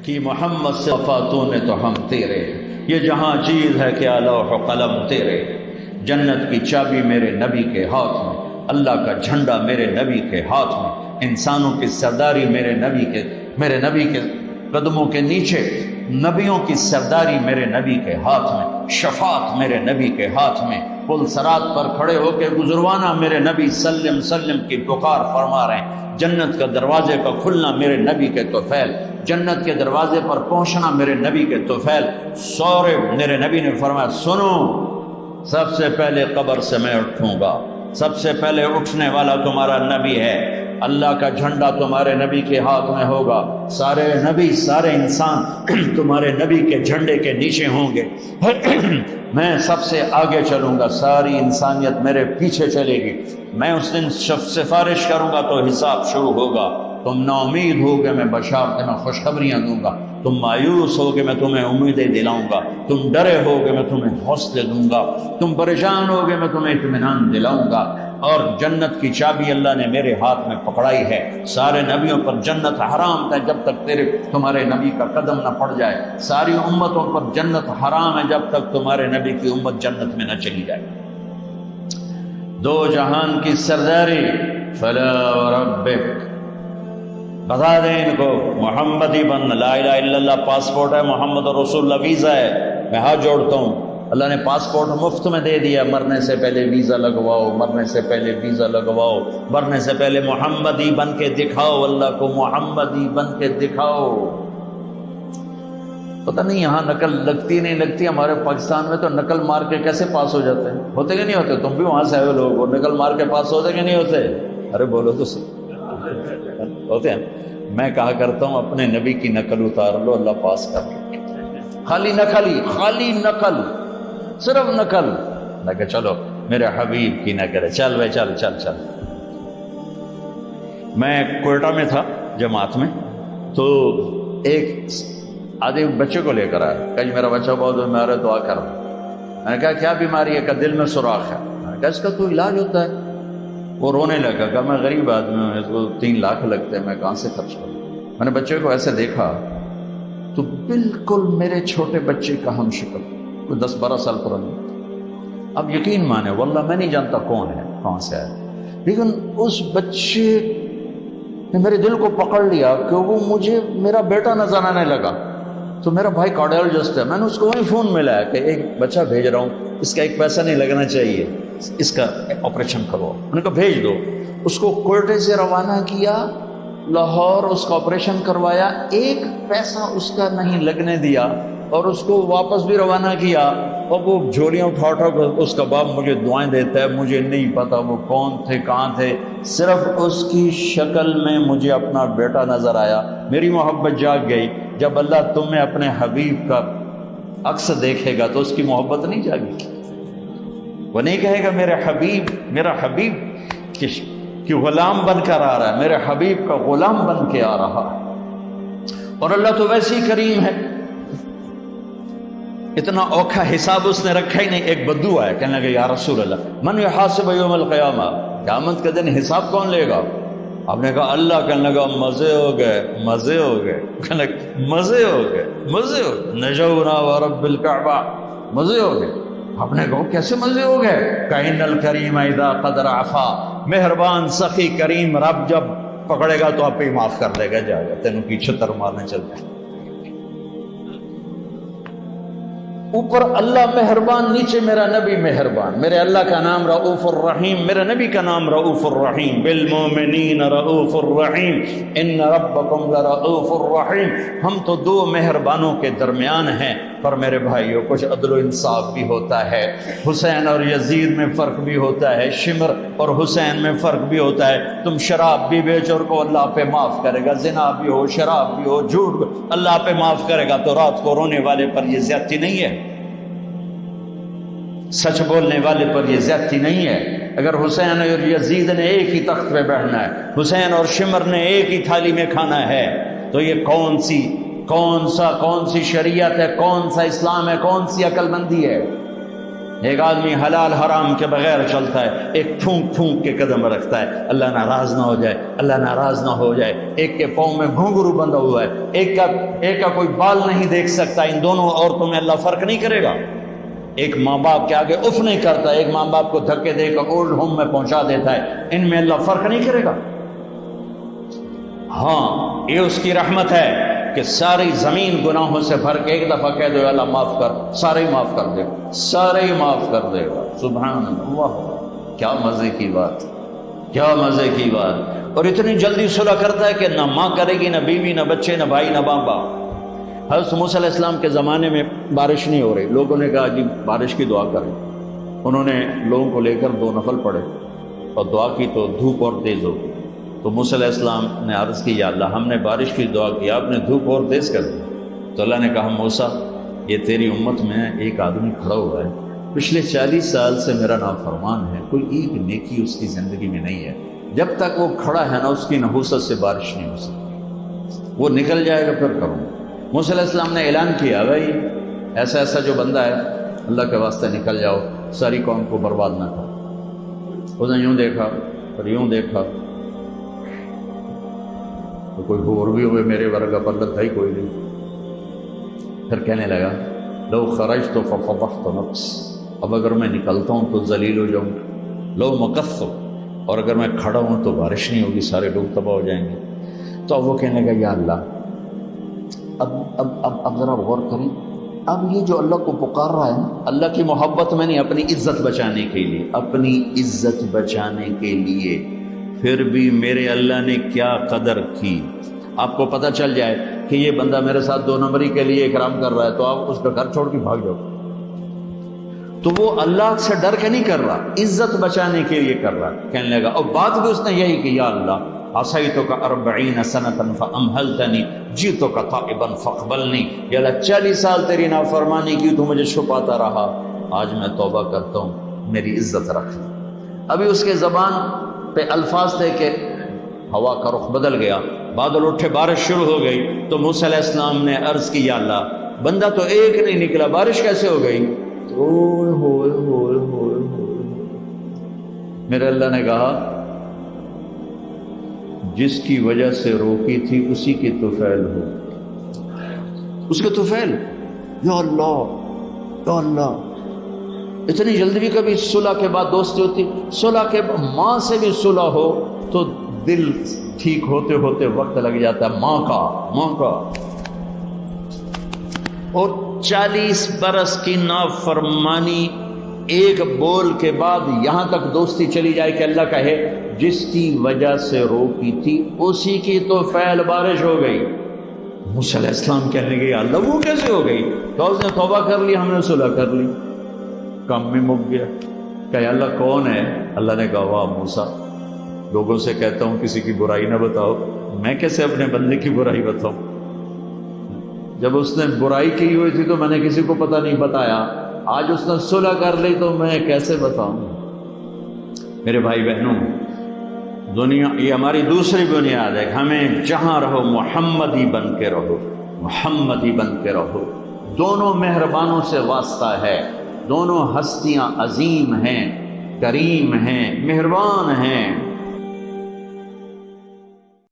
کہ محمد سے وفاتوں نے تو ہم تیرے، یہ جہاں چیز ہے کیا لوح و قلم تیرے، جنت کی چابی میرے نبی کے ہاتھ میں، اللہ کا جھنڈا میرے نبی کے ہاتھ میں، انسانوں کی سرداری میرے نبی کے قدموں کے نیچے، نبیوں کی سرداری میرے نبی کے ہاتھ میں، شفاعت میرے نبی کے ہاتھ میں، پل صراط پر کھڑے ہو کے گزروانا میرے نبی سلم سلم کی پکار فرما رہے ہیں، جنت کا دروازے کا کھلنا میرے نبی کے طفیل، جنت کے دروازے پر پہنچنا میرے نبی کے طفیل، سورے میرے نبی نے فرمایا سنو، سب سے پہلے قبر سے میں اٹھوں گا، سب سے پہلے اٹھنے والا تمہارا نبی ہے، اللہ کا جھنڈا تمہارے نبی کے ہاتھ میں ہوگا، سارے نبی سارے انسان تمہارے نبی کے جھنڈے کے نیچے ہوں گے، میں سب سے آگے چلوں گا، ساری انسانیت میرے پیچھے چلے گی، میں اس دن سفارش کروں گا تو حساب شروع ہوگا، تم نا امید ہوگے میں بشارت میں خوشخبریاں دوں گا، تم مایوس ہوگے میں تمہیں امیدیں دلاؤں گا، تم ڈرے ہوگے میں تمہیں حوصلے دوں گا، تم پریشان ہوگے میں تمہیں اطمینان دلاؤں گا، اور جنت کی چابی اللہ نے میرے ہاتھ میں پکڑائی ہے، سارے نبیوں پر جنت حرام ہے جب تک تمہارے نبی کا قدم نہ پڑ جائے، ساری امتوں پر جنت حرام ہے جب تک تمہارے نبی کی امت جنت میں نہ چلی جائے، دو جہان کی سرداری، فلا وربک، بتا دیں ان کو محمدی بن، لا الہ الا اللہ پاسپورٹ ہے، محمد رسول اللہ ویزا ہے، میں ہاتھ جوڑتا ہوں، اللہ نے پاسپورٹ مفت میں دے دیا، مرنے سے پہلے ویزا لگواؤ، مرنے سے پہلے ویزا لگواؤ، مرنے سے پہلے محمدی بن کے دکھاؤ، اللہ کو محمدی بن کے دکھاؤ۔ پتہ نہیں یہاں نقل لگتی نہیں لگتی، ہمارے پاکستان میں تو نقل مار کے کیسے پاس ہو جاتے ہیں، ہوتے کہ نہیں ہوتے؟ تم بھی وہاں سے آئے لوگ، وہ نقل مار کے پاس ہوتے کہ نہیں ہوتے؟ ارے بولو تو ہوتے ہیں۔ میں کہا کرتا ہوں اپنے نبی کی نقل اتار لو، اللہ پاس کر لے، خالی نقل، صرف نقل، میں کہ چلو میرے حبیب کی نہ کرے، چل بھائی چل چل چل۔ میں کوئٹہ میں تھا جماعت میں، تو ایک آدھے بچے کو لے کر آیا، کہ میرا بچہ بہت بیمار ہے دعا کر، میں نے کہا کیا بیماری ہے؟ کہ دل میں سوراخ ہے، میں نے کہا اس کا تو علاج ہوتا ہے، وہ رونے لگا، کہ میں غریب آدمی ہوں، اس کو 3 لاکھ لگتے ہیں، میں کہاں سے خرچ کروں؟ میں نے بچے کو ایسے دیکھا تو بالکل میرے چھوٹے بچے کا ہم شکل، کوئی 10-12 سال پرانی، اب یقین مانے واللہ میں نہیں جانتا کون ہے کہاں سے آیا، لیکن اس بچے نے میرے دل کو پکڑ لیا کہ وہ مجھے میرا بیٹا نظر آنے لگا۔ تو میرا بھائی کارڈیالوجسٹ ہے، میں نے اس کو وہیں فون ملایا کہ ایک بچہ بھیج رہا ہوں، اس کا ایک پیسہ نہیں لگنا چاہیے، اس کا آپریشن کرو، میں نے کہا بھیج دو، اس کو کوئٹے سے روانہ کیا، لاہور اس کا آپریشن کروایا، ایک پیسہ اس کا نہیں لگنے دیا، اور اس کو واپس بھی روانہ کیا، اور وہ جھولیاں اٹھا کر اس کا باپ مجھے دعائیں دیتا ہے، مجھے نہیں پتا وہ کون تھے کہاں تھے، صرف اس کی شکل میں مجھے اپنا بیٹا نظر آیا، میری محبت جاگ گئی۔ جب اللہ تمہیں اپنے حبیب کا عکس دیکھے گا تو اس کی محبت نہیں جاگے گی، وہ نہیں کہے گا میرا حبیب کہ غلام بن کر آ رہا ہے، میرے حبیب کا غلام بن کے آ رہا ہے۔ اور اللہ تو ویسے ہی کریم ہے، اتنا اوکھا حساب اس نے رکھا ہی نہیں۔ ایک بدو آیا، کہنے لگا یا رسول اللہ من یحاسب یوم القیامہ، قیامت کے دن حساب کون لے گا؟ آپ نے کہا اللہ، کہنے لگا مزے ہو گئے، کہنے لگا مزے ہو گئے، نجونا ورب الکعبہ، مزے ہو گئے۔ آپ نے کہا کیسے مزے ہو گئے؟ کَإِنَّ الْكَرِيمَ اِذَا قَدْ عَفَا، مہربان سخی کریم رب جب پکڑے گا تو آپ ہی معاف کر دے گا، جا گا تینوں کی چھتر مارنے چل جائے۔ اوپر اللہ مہربان، نیچے میرا نبی مہربان۔ میرے اللہ کا نام رؤوف الرحیم، میرے نبی کا نام رؤوف الرحیم، بالمومنین رؤوف الرحیم، ان ربکم لرؤوف الرحیم۔ ہم تو 2 مہربانوں کے درمیان ہیں، پر میرے بھائیوں کچھ عدل و انصاف بھی ہوتا ہے، حسین اور یزید میں فرق بھی ہوتا ہے، شمر اور حسین میں فرق بھی ہوتا ہے۔ تم شراب بھی بیچو کو اللہ پہ معاف کرے گا، زنا بھی ہو، شراب بھی ہو، جھوٹ بھی اللہ پہ معاف کرے گا، تو رات کو رونے والے پر یہ زیادتی نہیں ہے، سچ بولنے والے پر یہ زیادتی نہیں ہے۔ اگر حسین اور یزید نے ایک ہی تخت پہ بیٹھنا ہے، حسین اور شمر نے ایک ہی تھالی میں کھانا ہے، تو یہ کون سی شریعت ہے، کون سا اسلام ہے، کون سی عقل مندی ہے؟ ایک آدمی حلال حرام کے بغیر چلتا ہے، ایک پھونک پھونک کے قدم رکھتا ہے، اللہ ناراض نہ ہو جائے، اللہ ناراض نہ ہو جائے۔ ایک کے پاؤں میں گھنگرو بندھا ہوا ہے، ایک کا کوئی بال نہیں دیکھ سکتا۔ ان دونوں عورتوں میں اللہ فرق نہیں کرے گا۔ ایک ماں باپ کے آگے اف نہیں کرتا، ایک ماں باپ کو دھکے دے کر اولڈ ہوم میں پہنچا دیتا ہے، ان میں اللہ فرق نہیں کرے گا۔ ہاں، یہ اس کی رحمت ہے کہ ساری زمین گناہوں سے بھر کے ایک دفعہ کہہ دو اللہ معاف کر، سارے ہی معاف کر دے گا، سارے ہی معاف کر دے گا۔ سبحان اللہ، کیا مزے کی بات، کیا مزے کی بات۔ اور اتنی جلدی صلح کرتا ہے کہ نہ ماں کرے گی، نہ بیوی، نہ بچے، نہ بھائی، نہ باپ۔ حضرت موسیٰ علیہ السلام کے زمانے میں بارش نہیں ہو رہی، لوگوں نے کہا جی بارش کی دعا کریں۔ انہوں نے لوگوں کو لے کر 2 نفل پڑھے اور دعا کی تو دھوپ اور تیز ہو گئی۔ تو موسیٰ علیہ السلام نے عرض کی یا اللہ ہم نے بارش کی دعا کی، آپ نے دھوپ اور تیز کر دی۔ تو اللہ نے کہا موسیٰ یہ تیری امت میں ایک آدمی کھڑا ہوا ہے، پچھلے 40 سال سے میرا نافرمان ہے، کوئی ایک نیکی اس کی زندگی میں نہیں ہے، جب تک وہ کھڑا ہے نا اس کی نحوست سے بارش نہیں ہو سکتی، وہ نکل جائے گا پھر کروں۔ موسیٰ علیہ السلام نے اعلان کیا بھائی ایسا ایسا جو بندہ ہے اللہ کے واسطے نکل جاؤ، ساری قوم کو برباد نہ کرو۔ اس نے یوں دیکھا پھر یوں دیکھا تو کوئی اور بھی ہوئے میرے ورگا بلد تھا ہی کوئی نہیں۔ پھر کہنے لگا لو خرجت ففضحت نفس، اب اگر میں نکلتا ہوں تو ذلیل ہو جاؤں، لو مکثت، اور اگر میں کھڑا ہوں تو بارش نہیں ہوگی، سارے لوگ تباہ ہو جائیں گے۔ تو اب وہ کہنے لگا یا اللہ اب ذرا غور کریں، اب یہ جو اللہ کو پکار رہا ہے نا اللہ کی محبت میں نہیں، اپنی عزت بچانے کے لیے، اپنی عزت بچانے کے لیے، پھر بھی میرے اللہ نے کیا قدر کی۔ آپ کو پتہ چل جائے کہ یہ بندہ میرے ساتھ 2 نمبری کے لیے اکرام کر رہا ہے تو آپ اس کا گھر چھوڑ کے بھاگ جاؤ۔ تو وہ اللہ سے ڈر کے نہیں کر رہا، عزت بچانے کے لیے کر رہا۔ کہنے لگا اور بات بھی اس نے یہی کہ یا اللہ عصیتک 40 سنۃ فامہلتنی جئتک تائبا فاقبلنی، یا اللہ 40 سال تیری نافرمانی کی تو مجھے چھپاتا رہا، آج میں توبہ کرتا ہوں، میری عزت رکھ۔ ابھی اس کے زبان پہ الفاظ تھے کہ ہوا کا رخ بدل گیا، بادل اٹھے، بارش شروع ہو گئی۔ تو موسیٰ علیہ السلام نے عرض کی یا اللہ بندہ تو ایک نہیں نکلا، بارش کیسے ہو گئی؟ اوئے ہوئے ہوئے ہوئے ہوئے۔ میرے اللہ نے کہا جس کی وجہ سے روکی تھی اسی کی طفیل ہو، اس کے طفیل۔ یا اللہ یا اللہ، اتنی جلدی بھی کبھی صلح کے بعد دوستی ہوتی؟ صلح کے ماں سے بھی صلح ہو تو دل ٹھیک ہوتے ہوتے وقت لگ جاتا ہے، ماں کا۔ اور 40 برس کی نافرمانی ایک بول کے بعد یہاں تک دوستی چلی جائے کہ اللہ کہے جس کی وجہ سے روکی تھی اسی کی تو فعل بارش ہو گئی۔ موسیٰ علیہ السلام کہنے لگے اللہ وہ کیسے ہو گئی؟ تو اس نے توبہ کر لی، ہم نے صلح کر لی، کام میں مک گیا۔ کہ اللہ کون ہے؟ اللہ نے کہا واہ موسیٰ، لوگوں سے کہتا ہوں کسی کی برائی نہ بتاؤ، میں کیسے اپنے بندے کی برائی بتاؤں؟ جب اس نے برائی کی ہوئی تھی تو میں نے کسی کو پتہ نہیں بتایا، آج اس نے صلح کر لی تو میں کیسے بتاؤں؟ میرے بھائی بہنوں، دنیا یہ ہماری دوسری بنیاد ہے، ہمیں جہاں رہو محمدی بن کے رہو، محمدی بن کے رہو۔ دونوں مہربانوں سے واسطہ ہے، دونوں ہستیاں عظیم ہیں، کریم ہیں، مہربان ہیں۔